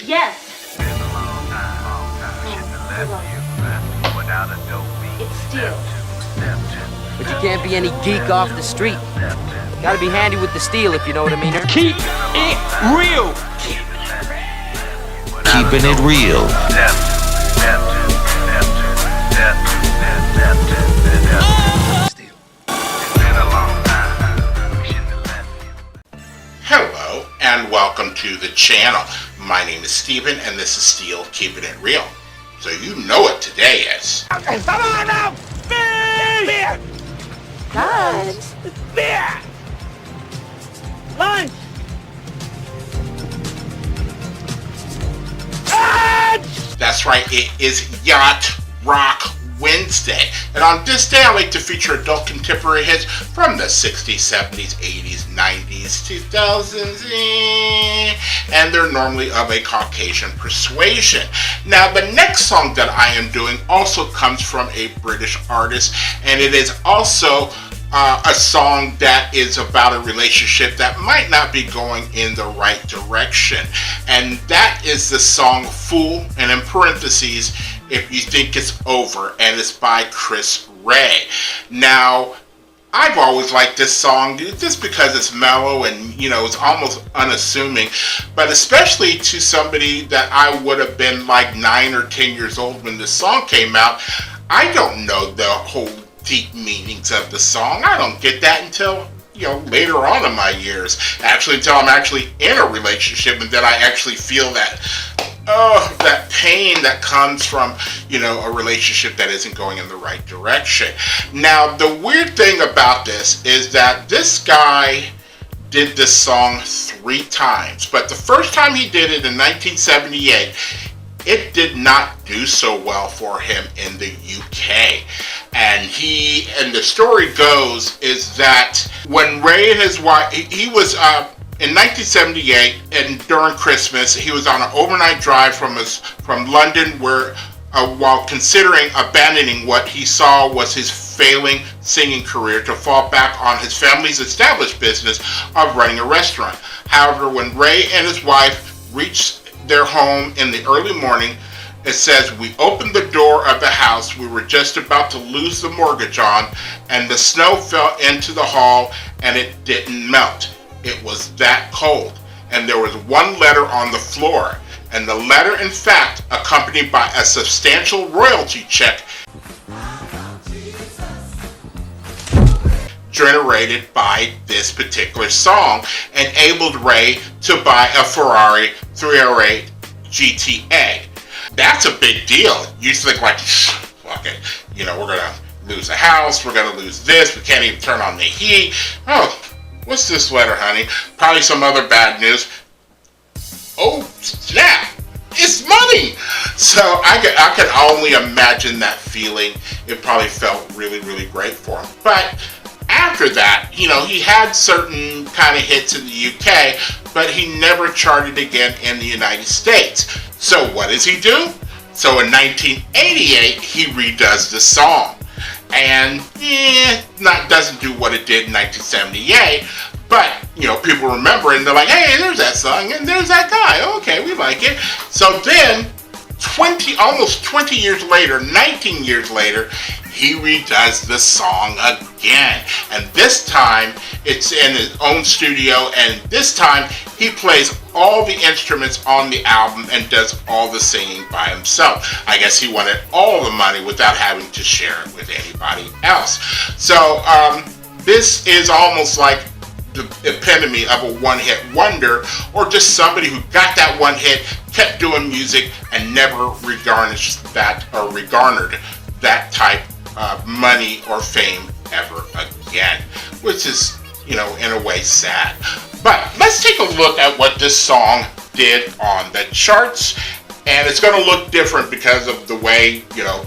Yes. It's steel. But you can't be any geek off the street. Gotta be handy with the steel, if you know what I mean. Keep it real. Keeping it real. Hello and welcome to the channel. My name is Steven and this is Steel Keeping It Real. So you know what today is. Come on now! Beer! Guys. Beer! Lunch! That's right, it is Yacht Rock Wednesday. And on this day I like to feature adult contemporary hits from the 60s, 70s, 80s, 90s, 2000s, and they're normally of a Caucasian persuasion. Now the next song that I am doing also comes from a British artist, and it is also a song that is about a relationship that might not be going in the right direction. And that is the song Fool, and in parentheses, If You Think It's Over, and it's by Chris Rea. Now, I've always liked this song just because it's mellow and, you know, it's almost unassuming, but especially to somebody that I would have been like 9 or 10 years old when this song came out, I don't know the whole deep meanings of the song. I don't get that until, you know, later on in my years. Actually, until I'm actually in a relationship and then I actually feel that, that pain that comes from, you know, a relationship that isn't going in the right direction. Now, the weird thing about this is that this guy did this song 3 times, but the first time he did it in 1978, it did not do so well for him in the UK. And the story goes is that when Ray and his wife, he was in 1978, and during Christmas, he was on an overnight drive from London, where while considering abandoning what he saw was his failing singing career to fall back on his family's established business of running a restaurant. However, when Ray and his wife reached their home in the early morning, it says, "We opened the door of the house we were just about to lose the mortgage on, and the snow fell into the hall and it didn't melt. It was that cold. And there was one letter on the floor, and the letter, in fact, accompanied by a substantial royalty check generated by this particular song, enabled Ray to buy a Ferrari 308 GTA. That's a big deal. You think like, fuck it, you know, we're gonna lose a house, we're gonna lose this, we can't even turn on the heat. Oh, what's this letter, honey? Probably some other bad news. Oh, snap! It's money! So I could only imagine that feeling. It probably felt really, really great for him. But after that, you know, he had certain kind of hits in the UK, but he never charted again in the United States. So what does he do? So in 1988, he redoes the song. And doesn't do what it did in 1978, but, you know, people remember it and they're like, hey, there's that song and there's that guy. Okay, we like it. So then, almost 20 years later, 19 years later, he redoes the song again. And this time, it's in his own studio, and this time, he plays all the instruments on the album and does all the singing by himself. I guess he wanted all the money without having to share it with anybody else. So, this is almost like the epitome of a one-hit wonder, or just somebody who got that one hit, kept doing music, and never regarnered that type of money or fame ever again, which is, you know, in a way sad. But let's take a look at what this song did on the charts, and it's going to look different because of the way, you know,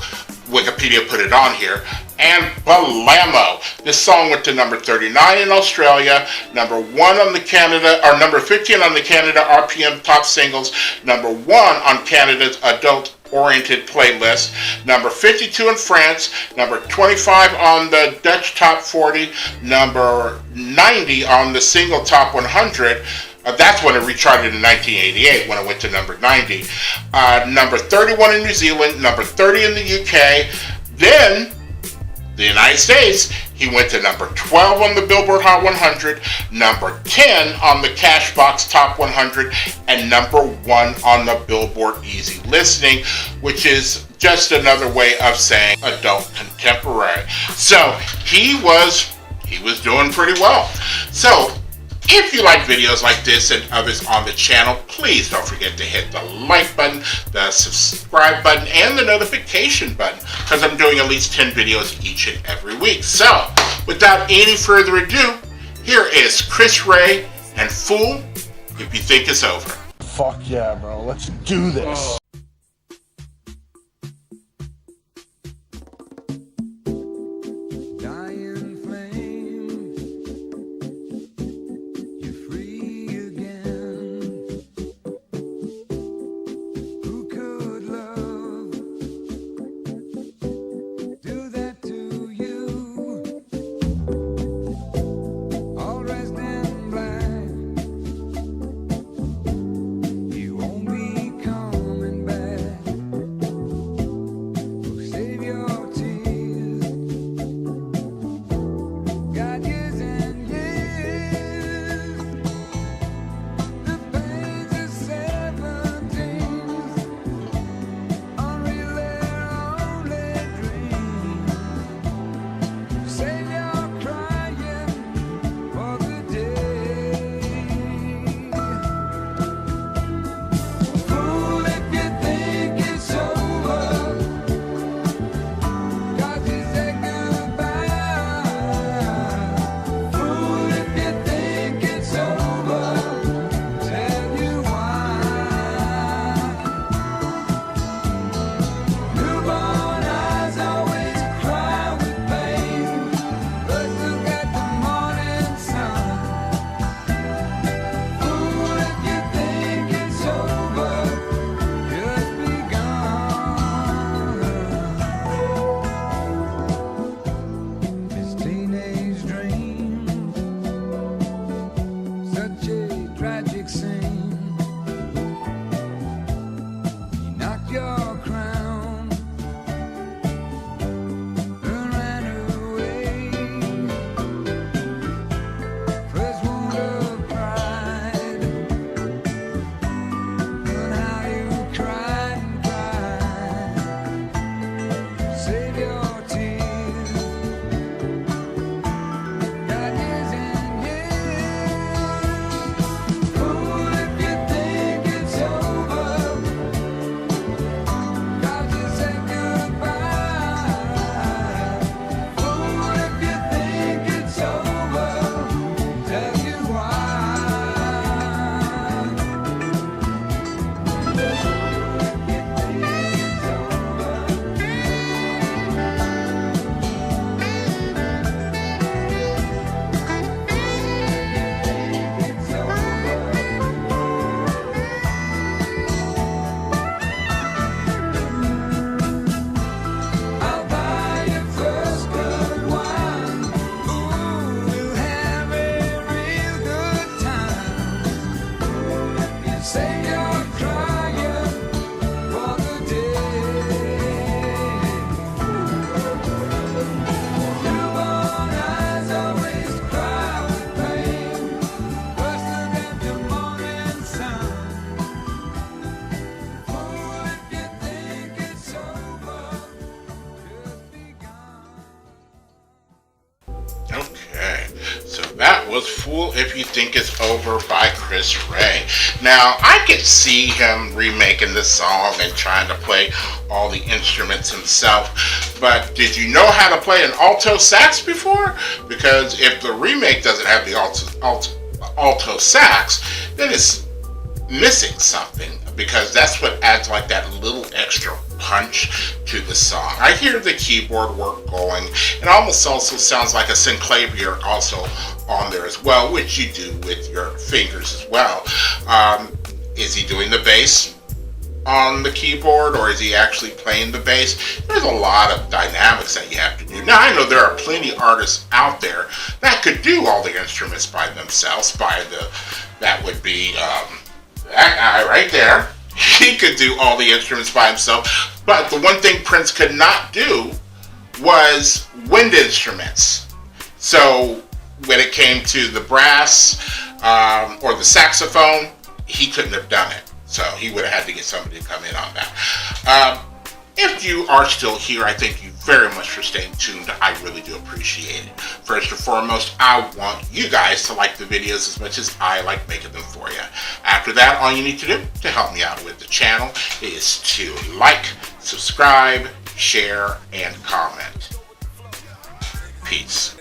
Wikipedia put it on here. And Balamo. This song went to number 39 in Australia, number 1 on the Canada, or number 15 on the Canada RPM Top Singles, number 1 on Canada's Adult-Oriented Playlist, number 52 in France, number 25 on the Dutch Top 40, number 90 on the Single Top 100, That's when it recharted in 1988, when it went to number 90. Number 31 in New Zealand, number 30 in the UK. Then, the United States, he went to number 12 on the Billboard Hot 100, number 10 on the Cashbox Top 100, and number 1 on the Billboard Easy Listening, which is just another way of saying adult contemporary. So he was doing pretty well. So if you like videos like this and others on the channel, please don't forget to hit the like button, the subscribe button, and the notification button, because I'm doing at least 10 videos each and every week. So, without any further ado, here is Chris Rea and Fool If You Think It's Over. Fuck yeah, bro. Let's do this. That was Fool If You Think It's Over by Chris Rea. Now, I could see him remaking this song and trying to play all the instruments himself, but did you know how to play an alto sax before? Because if the remake doesn't have the alto sax, then it's missing something, because that's what adds like that little extra punch to the song. I hear the keyboard work going, and almost also sounds like a synclavier also on there as well, which you do with your fingers as well. Is he doing the bass on the keyboard, or is he actually playing the bass? There's a lot of dynamics that you have to do. Now, I know there are plenty of artists out there that could do all the instruments by themselves, by that would be that guy right there. He could do all the instruments by himself, but the one thing Prince could not do was wind instruments. So when it came to the brass or the saxophone, he couldn't have done it. So he would have had to get somebody to come in on that. If you are still here, I thank you very much for staying tuned. I really do appreciate it. First and foremost, I want you guys to like the videos as much as I like making them for you. After that, all you need to do to help me out with the channel is to like, subscribe, share, and comment. Peace.